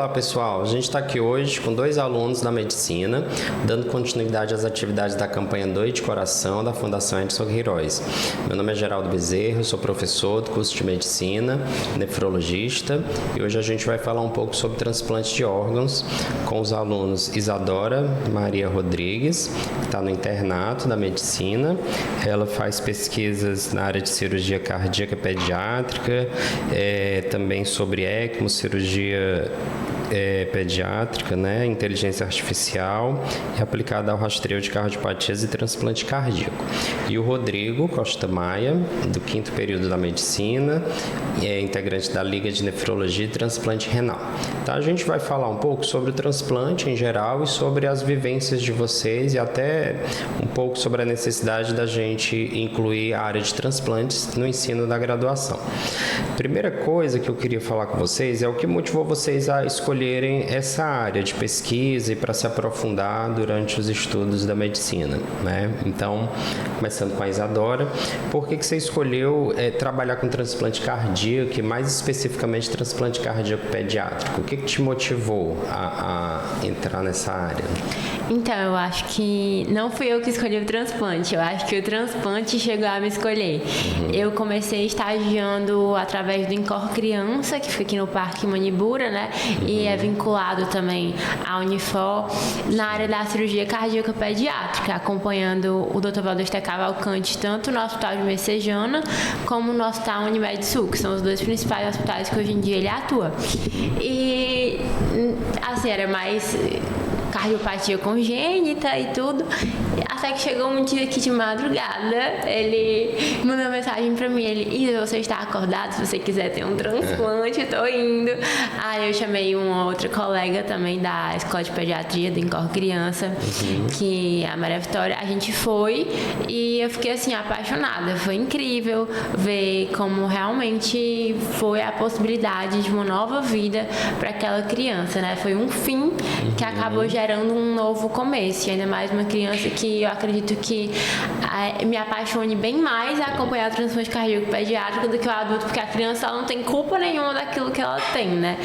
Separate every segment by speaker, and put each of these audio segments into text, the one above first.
Speaker 1: Olá pessoal, a gente está aqui hoje com 2 alunos da medicina, dando continuidade às atividades da campanha Doe de Coração da Fundação Edson Queiroz. Meu nome é Geraldo Bezerra, sou professor do curso de medicina, nefrologista, e hoje a gente vai falar um pouco sobre transplante de órgãos com os alunos Isadora Maria Rodrigues, que está no internato da medicina. Ela faz pesquisas na área de cirurgia cardíaca pediátrica, também sobre ECMO, cirurgia pediátrica, né, inteligência artificial e aplicada ao rastreio de cardiopatias e transplante cardíaco. E o Rodrigo Costa Maia, do 5º período da medicina, integrante da Liga de Nefrologia e Transplante Renal. Tá, a gente vai falar um pouco sobre o transplante em geral e sobre as vivências de vocês e até um pouco sobre a necessidade da gente incluir a área de transplantes no ensino da graduação. Primeira coisa que eu queria falar com vocês é o que motivou vocês a escolherem essa área de pesquisa e para se aprofundar durante os estudos da medicina, né? Então, começando com a Isadora, por que você escolheu trabalhar com transplante cardíaco e mais especificamente transplante cardíaco pediátrico? O que te motivou a entrar nessa área?
Speaker 2: Então, eu acho que não fui eu que escolhi o transplante, eu acho que o transplante chegou a me escolher. Eu comecei estagiando através do INCOR Criança, que fica aqui no Parque Manibura, né? E é vinculado também à Unifor, na área da cirurgia cardíaca pediátrica, acompanhando o Dr. Valdester Cavalcante, tanto no Hospital de Messejana, como no Hospital Unimed Sul, que são os 2 principais hospitais que hoje em dia ele atua. E, assim, era mais cardiopatia congênita e tudo, até que chegou um dia aqui de madrugada, ele mandou mensagem pra mim, Isa, você está acordado? Se você quiser ter um transplante, tô indo. Aí eu chamei uma outra colega também da Escola de Pediatria, do INCOR Criança, que é a Maria Vitória, a gente foi e eu fiquei assim, apaixonada, foi incrível ver como realmente foi a possibilidade de uma nova vida para aquela criança, né? Foi um fim que acabou gerando um novo começo, e ainda mais uma criança que eu acredito que me apaixone bem mais a acompanhar o transplante cardíaco pediátrico do que o adulto, porque a criança ela não tem culpa nenhuma daquilo que ela tem, né?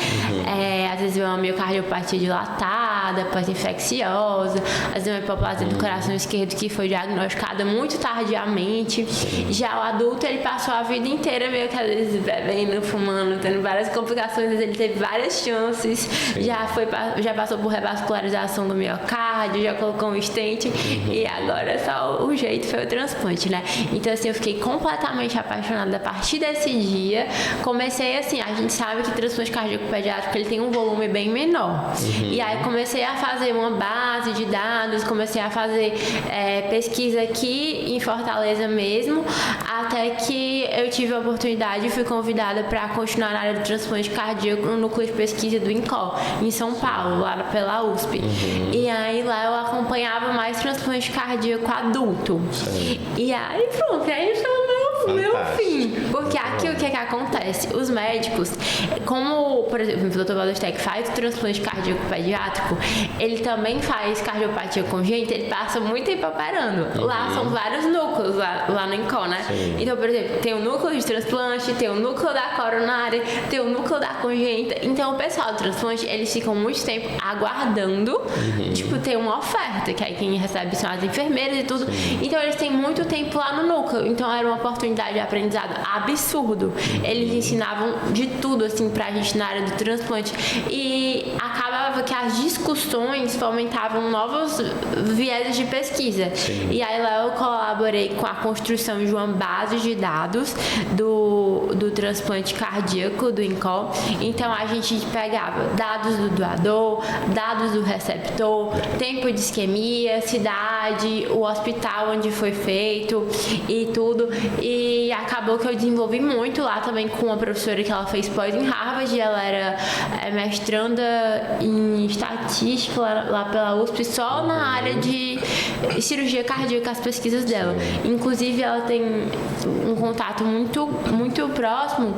Speaker 2: Às vezes é uma miocardiopatia dilatada, pós-infecciosa, às vezes é uma hipoplasia do coração esquerdo que foi diagnosticada muito tardiamente. Já o adulto, ele passou a vida inteira meio que às vezes bebendo, fumando, tendo várias complicações, às vezes ele teve várias chances, já passou por revascularização do miocárdio, já colocou um stent e agora só o jeito foi o transplante, né? Então, assim, eu fiquei completamente apaixonada a partir desse dia. Comecei assim, a gente sabe que transplante cardíaco pediátrico ele tem um volume bem menor. E aí comecei a fazer uma base de dados, comecei a fazer pesquisa aqui em Fortaleza mesmo, até que eu tive a oportunidade e fui convidada para continuar na área do transplante cardíaco no núcleo de pesquisa do INCOR, em São Paulo, lá pela USP. E aí lá eu acompanhava mais transplante cardíaco adulto. E aí pronto, aí foi o meu fim. Porque aqui o que acontece? Os médicos, como, por exemplo, o Dr. Valdester faz o transplante cardíaco pediátrico, ele também faz cardiopatia congênita, ele passa muito tempo operando. Lá são vários núcleos, lá no INCOR, né? Então, por exemplo, tem o núcleo de transplante, tem o núcleo da coronária, tem o núcleo da congênita. Então, o pessoal do transplante, eles ficam muito tempo aguardando, tipo, ter uma oferta, que aí quem recebe são as enfermeiras e tudo. Então, eles têm muito tempo lá no núcleo. Então, era uma oportunidade de aprendizado absurdo. Eles ensinavam de tudo, assim, pra gente na área do transplante. E acabava que as discussões fomentavam novos vieses de pesquisa. E aí lá eu colaborei com a construção de uma base de dados do transplante cardíaco do INCOR. Então a gente pegava dados do doador, dados do receptor, tempo de isquemia, cidade, o hospital onde foi feito e tudo. E acabou que eu desenvolvi muito lá também com uma professora que ela fez pós em Harvard, ela era mestranda em estatística lá pela USP, só na área de cirurgia cardíaca, as pesquisas dela. Inclusive, ela tem um contato muito, muito próximo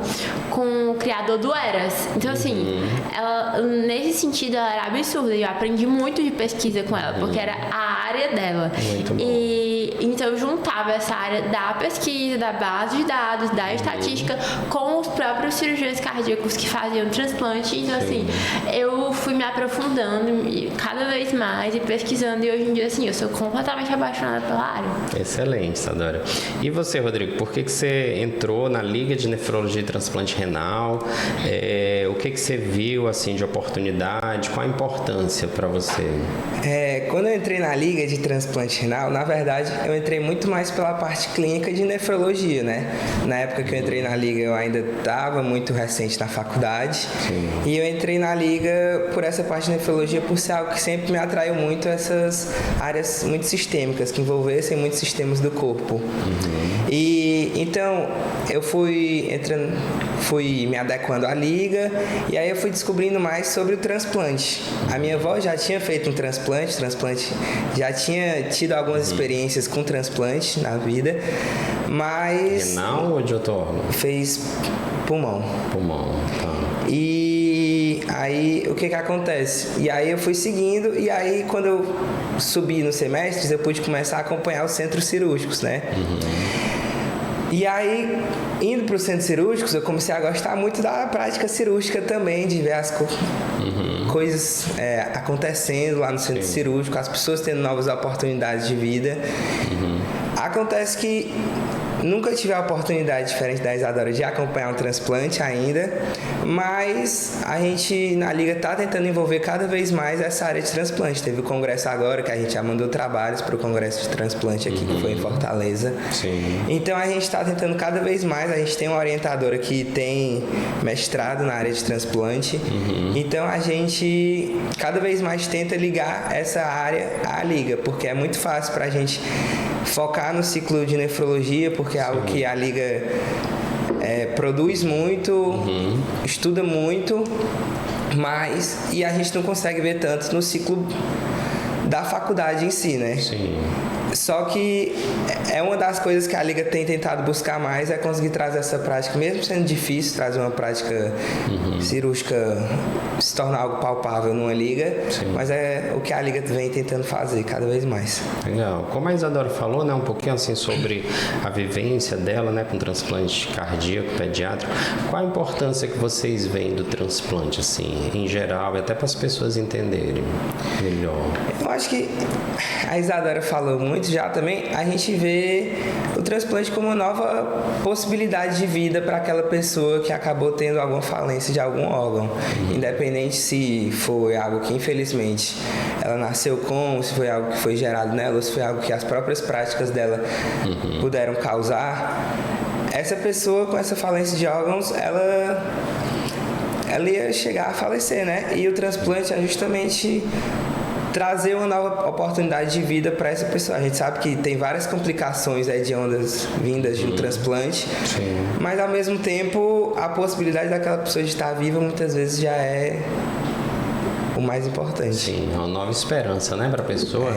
Speaker 2: com o criador do Eras. Então, assim, ela, nesse sentido, ela era absurda. E eu aprendi muito de pesquisa com ela, porque era a área dela.
Speaker 1: Muito bom.
Speaker 2: E E então eu juntava essa área da pesquisa, da base de dados, da estatística com os próprios cirurgiões cardíacos que faziam transplante. Então assim, eu fui me aprofundando cada vez mais e pesquisando, e hoje em dia assim, eu sou completamente apaixonada pela área.
Speaker 1: Excelente, Isadora. E você, Rodrigo, por que você entrou na Liga de Nefrologia e Transplante Renal? O que você viu assim de oportunidade? Qual a importância para você?
Speaker 3: Quando eu entrei na Liga de Transplante Renal, na verdade, eu entrei muito mais pela parte clínica de nefrologia, né? Na época que eu entrei na Liga, eu ainda estava muito recente na faculdade. E eu entrei na Liga por essa parte de nefrologia, por ser algo que sempre me atraiu muito, essas áreas muito sistêmicas, que envolvessem muitos sistemas do corpo. E então eu fui me adequando à Liga, e aí eu fui descobrindo mais sobre o transplante. A minha avó já tinha feito um transplante, já tinha tido algumas experiências com transplante na vida, mas...
Speaker 1: Renal ou de outro órgão?
Speaker 3: Fez pulmão.
Speaker 1: Pulmão, tá.
Speaker 3: E aí, o que acontece? E aí eu fui seguindo, e aí quando eu subi nos semestres, eu pude começar a acompanhar os centros cirúrgicos, né? E aí, indo para os centros cirúrgicos, eu comecei a gostar muito da prática cirúrgica também, de ver as coisas acontecendo lá no centro cirúrgico, as pessoas tendo novas oportunidades de vida. Acontece que nunca tive a oportunidade, diferente da Isadora, de acompanhar um transplante ainda, mas a gente na Liga está tentando envolver cada vez mais essa área de transplante. Teve o congresso agora, que a gente já mandou trabalhos para o congresso de transplante aqui, que foi em Fortaleza. Então a gente está tentando cada vez mais, a gente tem uma orientadora que tem mestrado na área de transplante, então a gente cada vez mais tenta ligar essa área à Liga, porque é muito fácil para a gente focar no ciclo de nefrologia, porque é algo que a Liga produz muito, estuda muito, e a gente não consegue ver tanto no ciclo da faculdade em si, né? Só que é uma das coisas que a Liga tem tentado buscar mais, é conseguir trazer essa prática, mesmo sendo difícil trazer uma prática cirúrgica, se tornar algo palpável numa Liga, mas é o que a Liga vem tentando fazer cada vez mais.
Speaker 1: Legal. Como a Isadora falou, né, um pouquinho assim sobre a vivência dela, né, com transplante cardíaco, pediátrico, qual a importância que vocês veem do transplante, assim, em geral, e até para as pessoas entenderem melhor?
Speaker 3: Eu acho que a Isadora falou muito já também, a gente vê o transplante como uma nova possibilidade de vida para aquela pessoa que acabou tendo alguma falência de algum órgão, independente se foi algo que infelizmente ela nasceu com, se foi algo que foi gerado nela, ou se foi algo que as próprias práticas dela puderam causar. Essa pessoa com essa falência de órgãos, ela ia chegar a falecer, né? E o transplante é justamente trazer uma nova oportunidade de vida para essa pessoa. A gente sabe que tem várias complicações hediondas vindas de um transplante, mas ao mesmo tempo a possibilidade daquela pessoa de estar viva muitas vezes já é o mais importante.
Speaker 1: Sim, é uma nova esperança, né, para a pessoa.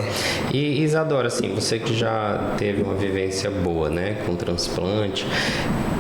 Speaker 1: E Isadora, assim, você que já teve uma vivência boa, né, com transplante,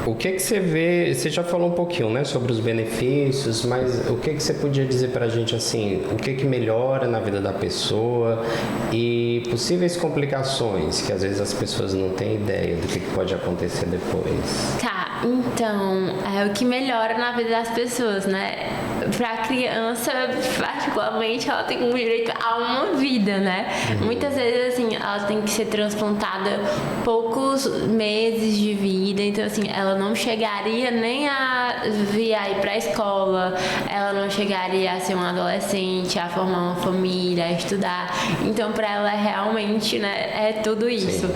Speaker 1: o que você vê, você já falou um pouquinho, né, sobre os benefícios, mas o que você podia dizer pra gente, assim, o que melhora na vida da pessoa e possíveis complicações, que às vezes as pessoas não têm ideia do que pode acontecer depois?
Speaker 2: Tá, então, o que melhora na vida das pessoas, né? Pra criança, particularmente, ela tem um direito a uma vida, né? Muitas vezes, assim, ela tem que ser transplantada poucos meses de vida, então, assim, ela não chegaria nem a vir aí pra escola, ela não chegaria a ser uma adolescente, a formar uma família, a estudar. Então, pra ela, realmente, né, é tudo isso.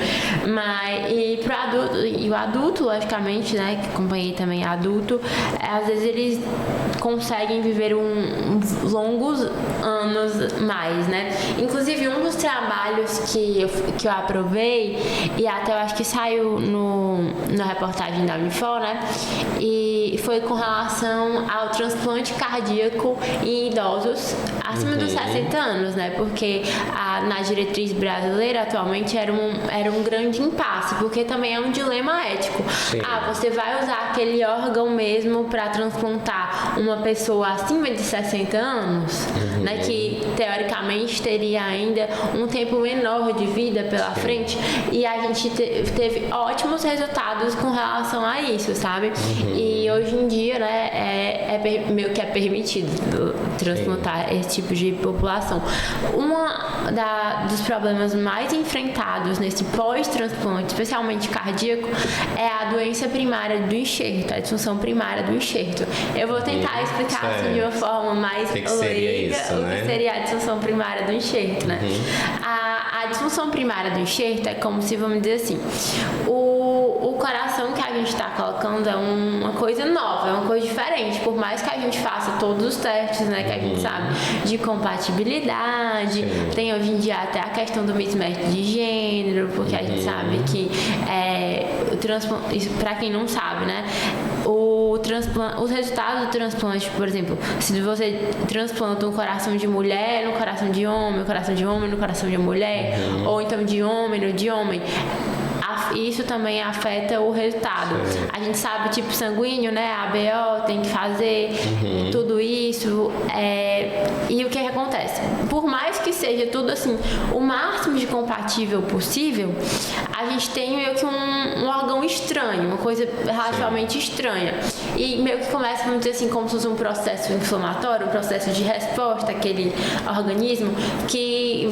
Speaker 2: E pro adulto, e o adulto, logicamente, né, que acompanhei também adulto, às vezes eles conseguem viver longos anos mais, né? Inclusive, um dos trabalhos que eu aprovei, e até eu acho que saiu na reportagem da Unifor, né? E foi com relação ao transplante cardíaco em idosos acima dos 60 anos, né? Porque na diretriz brasileira atualmente era um grande impasse, porque também é um dilema ético.
Speaker 1: Sim.
Speaker 2: Você vai usar aquele órgão mesmo para transplantar uma pessoa acima de 60 anos, né? Que teoricamente teria ainda um tempo menor de vida pela frente, e a gente teve ótimos resultados com relação a isso, sabe? E hoje em dia, né, meio que é permitido transplantar esse tipo de população. Dos problemas mais enfrentados nesse pós-transplante, especialmente cardíaco, é a doença primária do enxerto, a disfunção primária do enxerto. Eu vou tentar explicar assim, de uma forma mais leiga o que seria a disfunção primária do enxerto, né? A disfunção primária do enxerto é como se, vamos dizer assim, o coração que a gente está colocando é uma coisa nova, é uma coisa diferente. Por mais que a gente faça todos os testes, né, que a gente sabe, de compatibilidade, tem hoje em dia até a questão do mismatch de gênero, porque a gente sabe que isso, para quem não sabe, né, os resultados do transplante, por exemplo, se você transplanta um coração de mulher no coração de homem, um coração de homem no coração de mulher, ou então de homem no de homem, isso também afeta o resultado. A gente sabe, tipo sanguíneo, né? ABO tem que fazer tudo isso. E o que acontece? Por mais que seja tudo assim, o máximo de compatível possível, a gente tem meio que um órgão estranho, uma coisa relativamente estranha. E meio que começa, vamos dizer assim, como se fosse um processo inflamatório, um processo de resposta àquele organismo que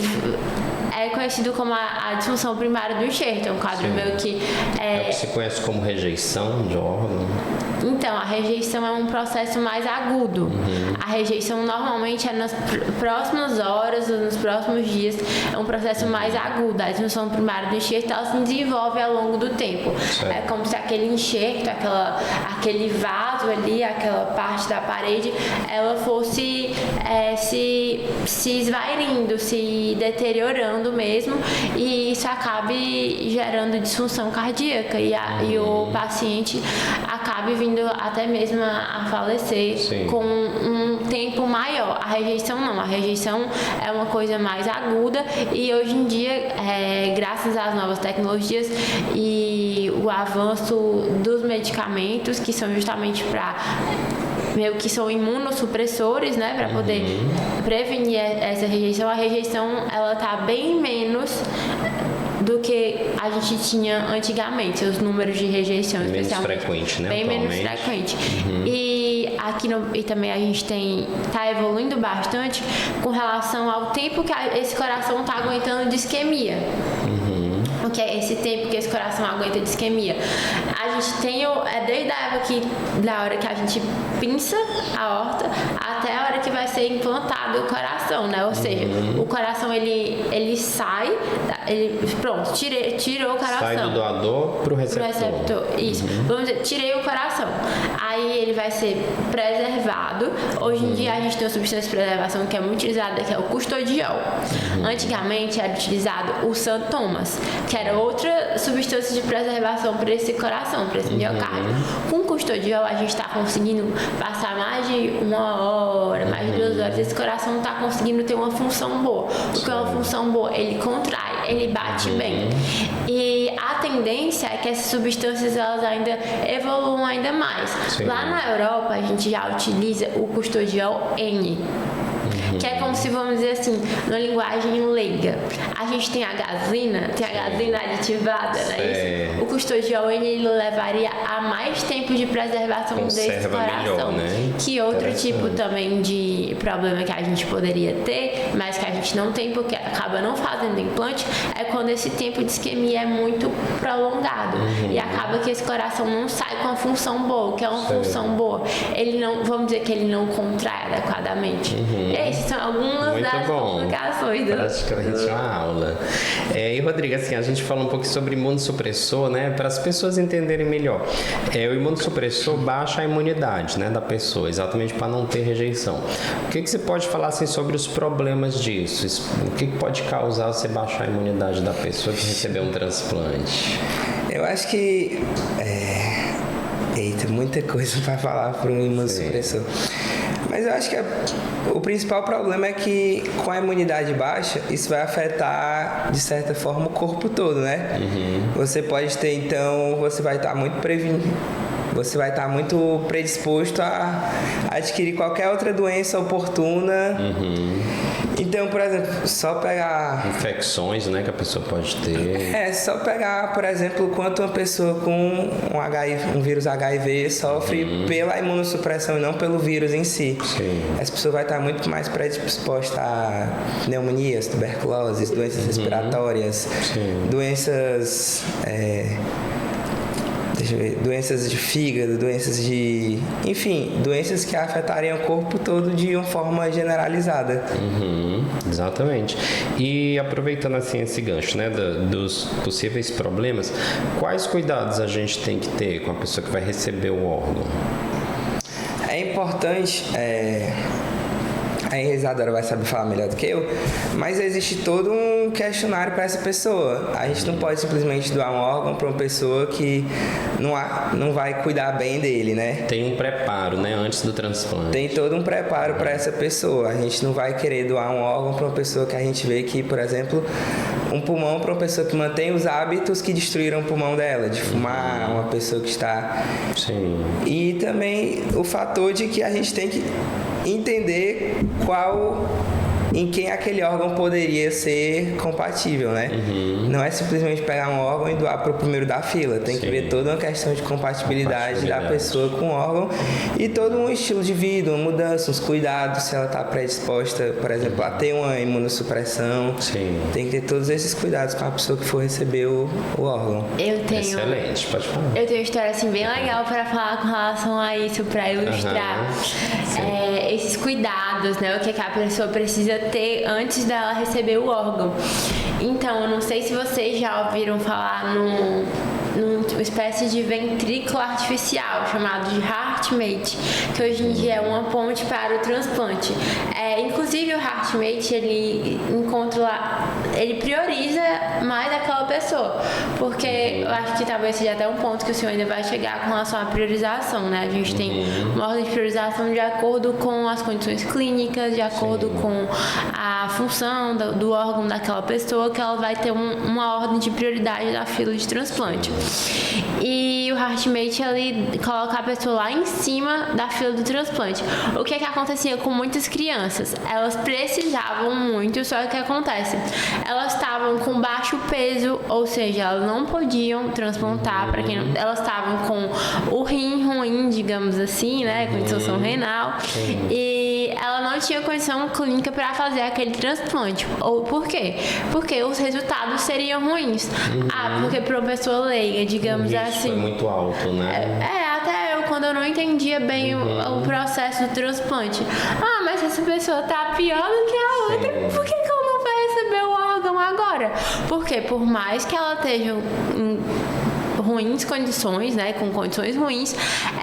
Speaker 2: é conhecido como a disfunção primária do enxerto. É um quadro meio que...
Speaker 1: É o que se conhece como rejeição de órgão.
Speaker 2: Então, a rejeição é um processo mais agudo. A rejeição normalmente é nas próximas horas ou nos próximos dias. É um processo mais agudo. A disfunção primária do enxerto, ela se desenvolve ao longo do tempo. É como se aquele enxerto, aquele vaso ali, aquela parte da parede, ela fosse se esvairindo, se deteriorando mesmo, e isso acabe gerando disfunção cardíaca e o paciente acabe vindo até mesmo a falecer com um tempo maior. A rejeição não, a rejeição é uma coisa mais aguda, e hoje em dia, graças às novas tecnologias e o avanço dos medicamentos, que são justamente para meio que são imunossupressores, né, para poder prevenir essa rejeição. A rejeição, ela tá bem menos do que a gente tinha antigamente, os números de rejeição,
Speaker 1: menos frequente, né?
Speaker 2: Bem menos frequente. E e também a gente tá evoluindo bastante com relação ao tempo que esse coração tá aguentando de isquemia. O que é esse tempo que esse coração aguenta de isquemia? A gente tem desde a época da hora que a gente pinça a aorta até a hora que vai ser implantado o coração, né? Ou seja, o coração ele sai, pronto, tirou o coração.
Speaker 1: Sai do doador pro receptor.
Speaker 2: Isso. Vamos dizer, tirei o coração. Aí ele vai ser preservado. Hoje em dia a gente tem uma substância de preservação que é muito utilizada, que é o custodiol. Antigamente era utilizado o St. Thomas, que era outra substância de preservação para esse coração, para esse miocárdio. Com o custodiol a gente está conseguindo passar mais de 1 hora, mais de 2 horas. Esse coração está conseguindo ter uma função boa. O que é uma função boa? Ele contrai, ele bate bem. E a tendência é que essas substâncias elas ainda evoluam ainda mais. Lá na Europa a gente já utiliza o custodiol N. Que é como se, vamos dizer assim, na linguagem leiga. A gente tem a gasolina aditivada, né? Isso? O custodiol, ele levaria a mais tempo de preservação desse coração.
Speaker 1: Melhor, né?
Speaker 2: Que outro tipo também de problema que a gente poderia ter, mas que a gente não tem porque acaba não fazendo implante, é quando esse tempo de isquemia é muito prolongado. E acaba que esse coração não sai com a função boa, que é uma função boa. Ele não, vamos dizer que ele não contrai adequadamente. Essas são algumas das complicações.
Speaker 1: Praticamente uma aula. E Rodrigo, assim, a gente fala um pouco sobre imunossupressor, né? Para as pessoas entenderem melhor. O imunossupressor baixa a imunidade, né, da pessoa, exatamente para não ter rejeição. O que você pode falar assim, sobre os problemas disso? O que pode causar você baixar a imunidade da pessoa que recebeu um transplante?
Speaker 3: Eu acho que... muita coisa para falar para um imunossupressor. Mas eu acho que o principal problema é que com a imunidade baixa, isso vai afetar, de certa forma, o corpo todo, né? Você pode ter, então, você vai estar muito você vai estar muito predisposto a adquirir qualquer outra doença oportuna. Então, por exemplo, só pegar...
Speaker 1: Infecções, né, que a pessoa pode ter.
Speaker 3: Só pegar, por exemplo, quanto uma pessoa com um vírus HIV sofre pela imunossupressão e não pelo vírus em si.
Speaker 1: Sim.
Speaker 3: Essa pessoa vai estar muito mais predisposta a pneumonias, tuberculose, doenças respiratórias, doenças... doenças de fígado, enfim, doenças que afetariam o corpo todo de uma forma generalizada.
Speaker 1: Exatamente. E aproveitando assim esse gancho, né, dos possíveis problemas, quais cuidados a gente tem que ter com a pessoa que vai receber o órgão?
Speaker 3: É importante, a Isadora vai saber falar melhor do que eu, mas existe todo um questionário para essa pessoa. A gente não pode simplesmente doar um órgão para uma pessoa que não vai cuidar bem dele, né?
Speaker 1: Tem um preparo, né, antes do transplante.
Speaker 3: Tem todo um preparo para essa pessoa. A gente não vai querer doar um órgão para uma pessoa que a gente vê que, por exemplo, um pulmão para uma pessoa que mantém os hábitos que destruíram o pulmão dela, de fumar, uma pessoa que está...
Speaker 1: Sim.
Speaker 3: E também o fator de que a gente tem que entender em quem aquele órgão poderia ser compatível, né? Não é simplesmente pegar um órgão e doar para o primeiro da fila. Tem que ver toda uma questão de compatibilidade da pessoa com o órgão e todo um estilo de vida, uma mudança, uns cuidados, se ela está predisposta, por exemplo, a ter uma imunossupressão.
Speaker 1: Sim.
Speaker 3: Tem que ter todos esses cuidados com a pessoa que for receber o órgão.
Speaker 1: Excelente, pode falar.
Speaker 2: Eu tenho uma história assim bem legal para falar com relação a isso, para ilustrar esses cuidados, né? O que a pessoa precisa ter antes dela receber o órgão. Então, eu não sei se vocês já ouviram falar numa espécie de ventrículo artificial chamado de HeartMate, que hoje em dia é uma ponte para o transplante. Inclusive o HeartMate, ele prioriza mais aquela pessoa, porque eu acho que talvez seja até um ponto que o senhor ainda vai chegar com relação à priorização, né? A gente tem uma ordem de priorização de acordo com as condições clínicas, de acordo com a função do órgão daquela pessoa, que ela vai ter uma ordem de prioridade da fila de transplante. E o HeartMate, ele coloca a pessoa lá em cima da fila do transplante. O que acontecia com muitas crianças? Elas precisavam muito, só que o que acontece? Elas estavam com baixo peso, ou seja, elas não podiam transplantar, elas estavam com o rim ruim, digamos assim, né, com disfunção renal, e ela não tinha condição clínica para fazer aquele transplante. Por quê? Porque os resultados seriam ruins. Porque para uma pessoa leiga, digamos assim,
Speaker 1: foi muito alto, né?
Speaker 2: Até eu, quando eu não entendia bem o processo do transplante. Mas essa pessoa tá pior do que a outra, por que ela não vai receber o órgão agora? Porque por mais que ela esteja ruins condições, né, com condições ruins,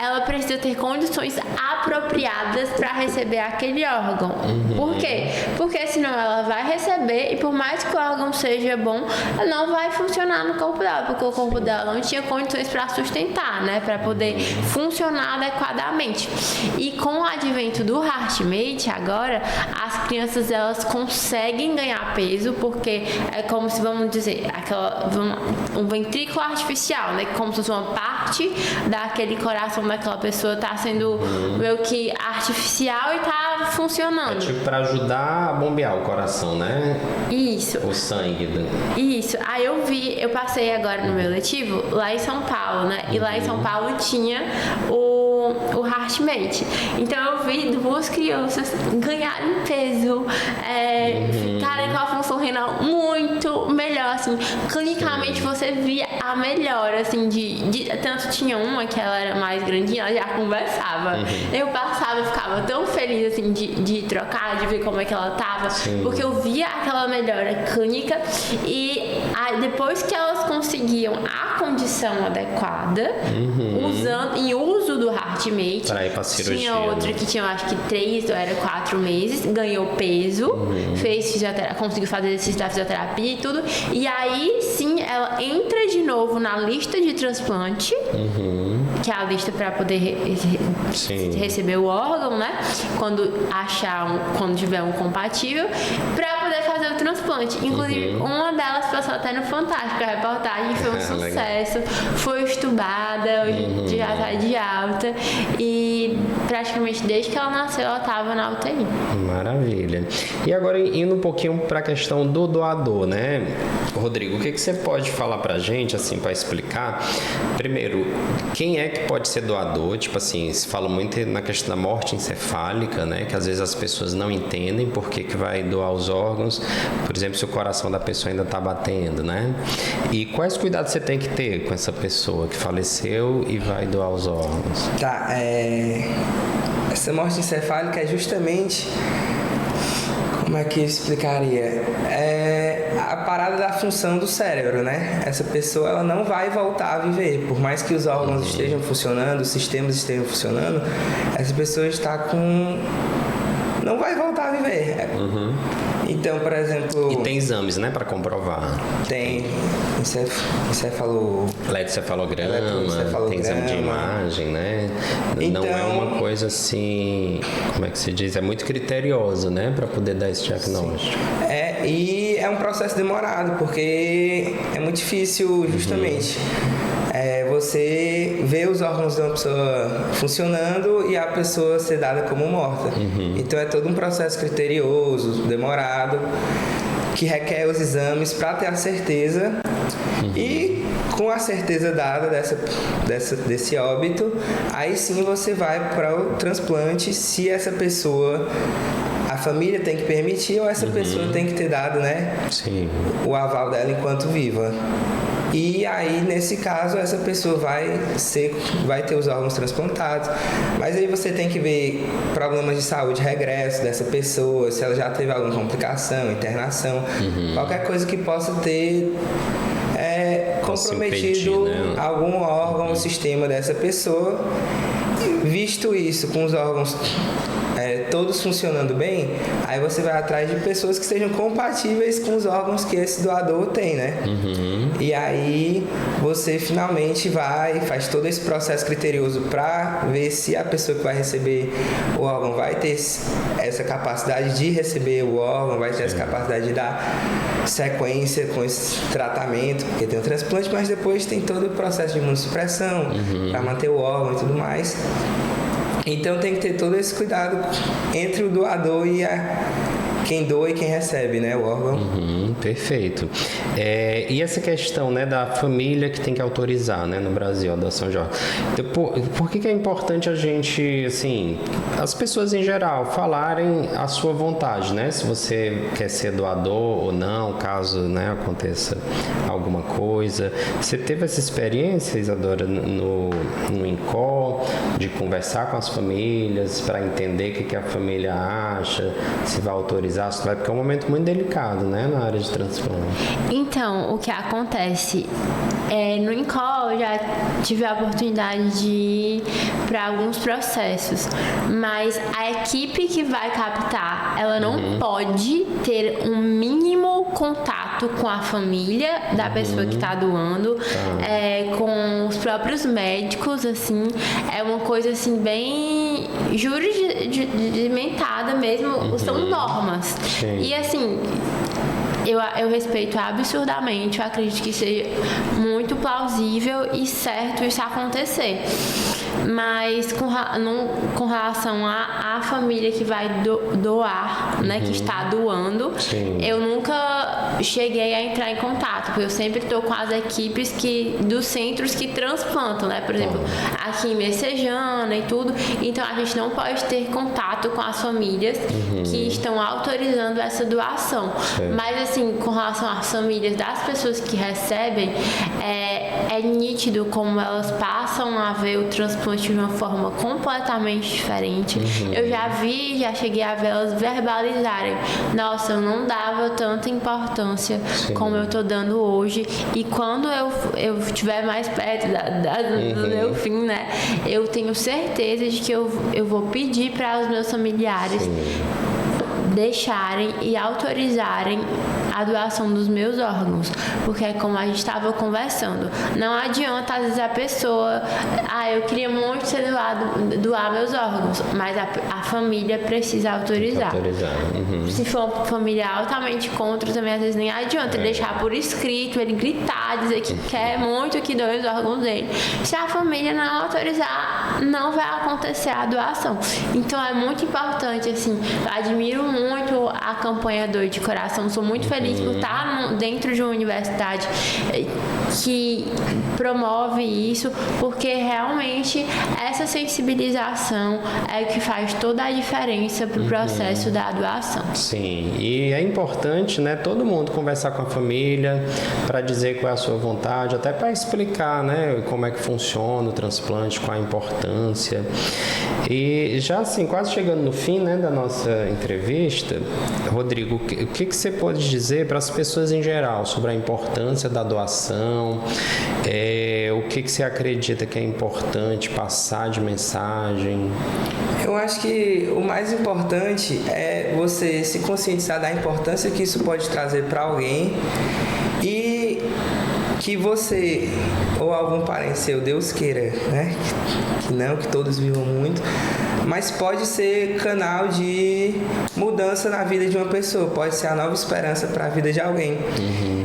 Speaker 2: ela precisa ter condições apropriadas para receber aquele órgão. Por quê? Porque senão ela vai receber e por mais que o órgão seja bom, ela não vai funcionar no corpo dela, porque o corpo dela não tinha condições para sustentar, né, para poder funcionar adequadamente. E com o advento do HeartMate agora, as crianças elas conseguem ganhar peso, porque é como se, vamos dizer, um ventrículo artificial, né? Como se fosse uma parte daquele coração daquela pessoa tá sendo meio que artificial e tá funcionando.
Speaker 1: Tipo para ajudar a bombear o coração, né?
Speaker 2: Isso.
Speaker 1: O sangue.
Speaker 2: Isso. Aí eu passei agora no meu letivo lá em São Paulo, né? E lá em São Paulo tinha o HeartMate. Então eu vi duas crianças ganharem peso, ficarem com a função renal muito melhor, assim. Clinicamente você via a melhora, assim, tanto tinha uma que ela era mais grandinha, ela já conversava. Eu passava e ficava tão feliz, assim, de trocar, de ver como é que ela tava, porque eu via aquela melhora clínica e depois que elas conseguiam a condição adequada, em uso do HeartMate,
Speaker 1: pra ir pra cirurgia,
Speaker 2: tinha outra que tinha, acho que 3 ou era 4 meses, ganhou peso, fez fisioterapia, conseguiu fazer exercício da fisioterapia e tudo, e aí sim sim, ela entra de novo na lista de transplante, que é a lista para poder receber o órgão, né? Quando tiver um compatível, para poder fazer o transplante. Inclusive, uma delas passou até no Fantástico, a reportagem foi um sucesso, foi estubada, hoje já tá de alta, e praticamente desde que ela nasceu, ela estava na UTI.
Speaker 1: Maravilha. E agora, indo um pouquinho para a questão do doador, né? Rodrigo, o que você pode falar pra gente, assim, para explicar? Primeiro, quem é que pode ser doador? Tipo assim, se fala muito na questão da morte encefálica, né? Que às vezes as pessoas não entendem por que vai doar os órgãos. Por exemplo, se o coração da pessoa ainda está batendo, né? E quais cuidados você tem que ter com essa pessoa que faleceu e vai doar os órgãos?
Speaker 3: Tá, essa morte encefálica é justamente... Como é que eu explicaria? É a parada da função do cérebro, né? Essa pessoa, ela não vai voltar a viver. Por mais que os órgãos estejam funcionando, os sistemas estejam funcionando, essa pessoa está com... não vai voltar a viver. Então, por exemplo...
Speaker 1: E tem exames, né, para comprovar?
Speaker 3: Tem
Speaker 1: eletrocefalograma, tem exame de imagem, né?
Speaker 3: Então,
Speaker 1: não é uma coisa assim, como é que se diz? É muito criterioso, né, para poder dar esse diagnóstico.
Speaker 3: E é um processo demorado, porque é muito difícil, justamente. Você vê os órgãos de uma pessoa funcionando e a pessoa ser dada como morta. Então é todo um processo criterioso, demorado, que requer os exames para ter a certeza. E com a certeza dada desse óbito, aí sim você vai para o transplante, se essa pessoa... a família tem que permitir ou essa pessoa tem que ter dado, né?
Speaker 1: Sim.
Speaker 3: O aval dela enquanto viva. E aí, nesse caso, essa pessoa vai ter os órgãos transplantados. Mas aí você tem que ver problemas de saúde, regresso dessa pessoa, se ela já teve alguma complicação, internação, qualquer coisa que possa ter comprometido algum órgão ou sistema dessa pessoa. Visto isso, com os órgãos todos funcionando bem, aí você vai atrás de pessoas que sejam compatíveis com os órgãos que esse doador tem, né? E aí você finalmente faz todo esse processo criterioso para ver se a pessoa que vai receber o órgão vai ter essa capacidade de receber o órgão, vai ter essa capacidade de dar sequência com esse tratamento, porque tem o transplante, mas depois tem todo o processo de imunossupressão para manter o órgão e tudo mais. Então tem que ter todo esse cuidado entre o doador e quem doa e quem recebe, né, o órgão.
Speaker 1: Perfeito. E essa questão, né, da família que tem que autorizar, né, no Brasil, a doação de órgãos. Então, por que é importante a gente, assim, as pessoas em geral falarem a sua vontade, né? Se você quer ser doador ou não, caso, né, aconteça alguma coisa. Você teve essa experiência, Isadora, no INCOR, de conversar com as famílias para entender o que a família acha, se vai autorizar, porque é um momento muito delicado, né, na área de transplante.
Speaker 2: Então, o que acontece no INCOR eu já tive a oportunidade de ir para alguns processos, mas a equipe que vai captar, ela não pode ter um mínimo contato com a família da pessoa que está doando, com os próprios médicos, assim, é uma coisa assim bem juridimentada mesmo, são normas.
Speaker 1: Sim.
Speaker 2: E assim, eu respeito absurdamente, eu acredito que seja muito plausível e certo isso acontecer. Mas com relação à família que vai doar, né, que está doando, eu nunca cheguei a entrar em contato, porque eu sempre estou com as equipes dos centros que transplantam, né, por exemplo, aqui em Messejana e tudo, então a gente não pode ter contato com as famílias que estão autorizando essa doação. Mas assim, com relação às famílias das pessoas que recebem, é nítido como elas passam a ver o transplante de uma forma completamente diferente. Eu já cheguei a ver elas verbalizarem: nossa, eu não dava tanta importância como eu tô dando hoje, e quando eu estiver mais perto do meu fim, né, eu tenho certeza de que eu vou pedir para os meus familiares deixarem e autorizarem a doação dos meus órgãos, porque é como a gente estava conversando, não adianta às vezes a pessoa, eu queria muito ser doar meus órgãos, mas a família precisa autorizar. Se for uma família altamente contra, também às vezes nem adianta ele deixar por escrito, ele gritar, dizer que quer muito que doe os órgãos dele. Se a família não autorizar, não vai acontecer a doação. Então é muito importante, assim, eu admiro muito a campanha Doe de Coração, sou muito feliz por estar dentro de uma universidade que promove isso, porque realmente essa sensibilização é o que faz toda a diferença para o processo da doação.
Speaker 1: Sim, e é importante, né, todo mundo conversar com a família para dizer qual é a sua vontade, até para explicar, né, como é que funciona o transplante, qual a importância. E já assim, quase chegando no fim, né, da nossa entrevista, Rodrigo, o que você pode dizer para as pessoas em geral sobre a importância da doação? O que você acredita que é importante passar de mensagem?
Speaker 3: Eu acho que o mais importante é você se conscientizar da importância que isso pode trazer para alguém e que você ou algum parente seu, Deus queira, né? Que todos vivam muito, mas pode ser canal de mudança na vida de uma pessoa, pode ser a nova esperança para a vida de alguém.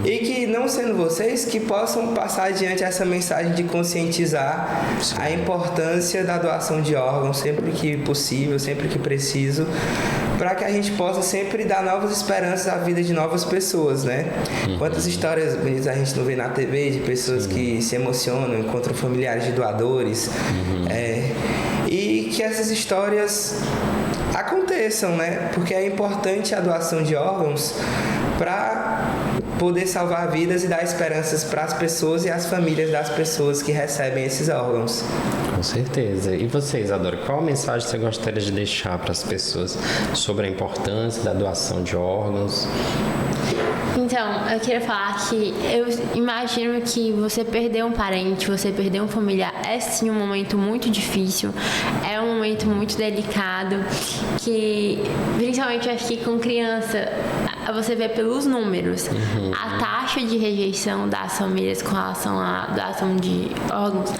Speaker 3: E que, não sendo vocês, que possam passar adiante essa mensagem de conscientizar a importância da doação de órgãos sempre que possível, sempre que preciso, para que a gente possa sempre dar novas esperanças à vida de novas pessoas, né? Quantas histórias bonitas a gente não vê na TV de pessoas que se emocionam, encontram familiares de doadores, e que essas histórias aconteçam, né? Porque é importante a doação de órgãos para poder salvar vidas e dar esperanças para as pessoas e as famílias das pessoas que recebem esses órgãos.
Speaker 1: Com certeza. E você, Isadora, qual mensagem você gostaria de deixar para as pessoas sobre a importância da doação de órgãos?
Speaker 2: Então, eu queria falar que eu imagino que você perder um parente, você perder um familiar, é sim um momento muito difícil, é um momento muito delicado, que principalmente acho que com criança, você vê pelos números, a taxa de rejeição das famílias com relação à doação de órgãos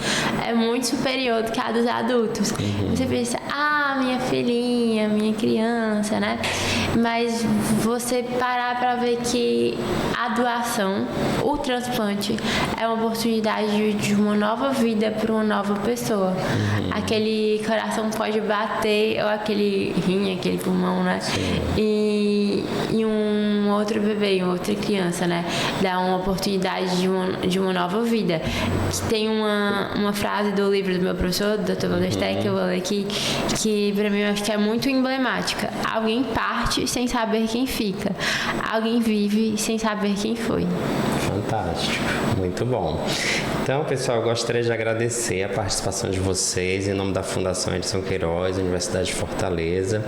Speaker 2: é muito superior do que a dos adultos. Você pensa, minha filhinha, minha criança, né? Mas você parar para ver que a doação, o transplante, é uma oportunidade de uma nova vida para uma nova pessoa. Aquele coração pode bater, ou aquele rim, aquele pulmão, né? E um outro bebê, uma outra criança, né? Dá uma oportunidade de uma nova vida. Tem uma frase do livro do meu professor, do Dr. Vandersteck, que eu vou ler aqui, que pra mim eu acho que é muito emblemática. Alguém parte sem saber quem fica. Alguém vive sem saber quem foi.
Speaker 1: Fantástico, muito bom. Então, pessoal, eu gostaria de agradecer a participação de vocês em nome da Fundação Edson Queiroz, Universidade de Fortaleza.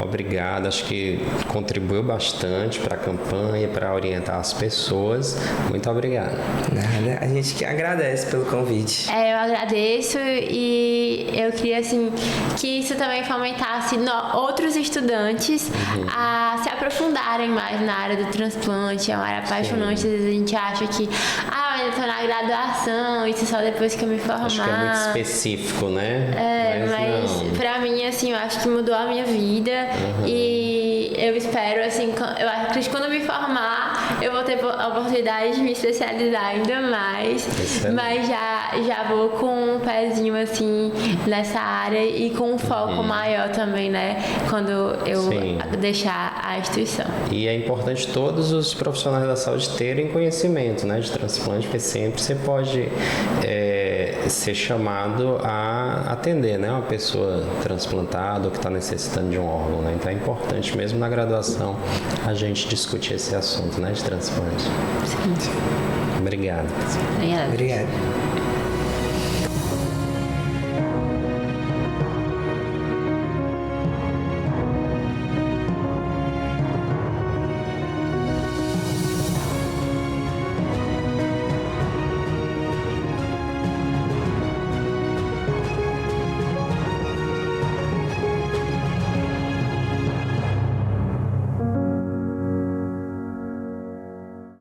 Speaker 1: Obrigado, acho que contribuiu bastante para a campanha, para orientar as pessoas. Muito obrigado.
Speaker 3: Nada, a gente que agradece pelo convite.
Speaker 2: Eu agradeço e eu queria, assim, que isso também fomentasse outros estudantes a se aprofundarem mais na área do transplante. É uma área apaixonante. Às vezes a gente acha que, eu estou na graduação, isso só depois que eu me formar.
Speaker 1: Acho que é muito específico, né?
Speaker 2: Mas pra mim, assim, eu acho que mudou a minha vida e eu espero, assim, eu acho que quando eu me formar, eu vou ter a oportunidade de me especializar ainda mais. Excelente. Mas já vou com um pezinho, assim, nessa área e com um foco maior também, né? Quando eu deixar a instituição.
Speaker 1: E é importante todos os profissionais da saúde terem conhecimento, né, de transplante, porque sempre você pode ser chamado a atender, né, uma pessoa transplantada ou que está necessitando de um órgão, né? Então é importante mesmo na graduação a gente discutir esse assunto, né, de transplante.
Speaker 2: Sim.
Speaker 1: Obrigado.
Speaker 2: Obrigada.
Speaker 3: Obrigado.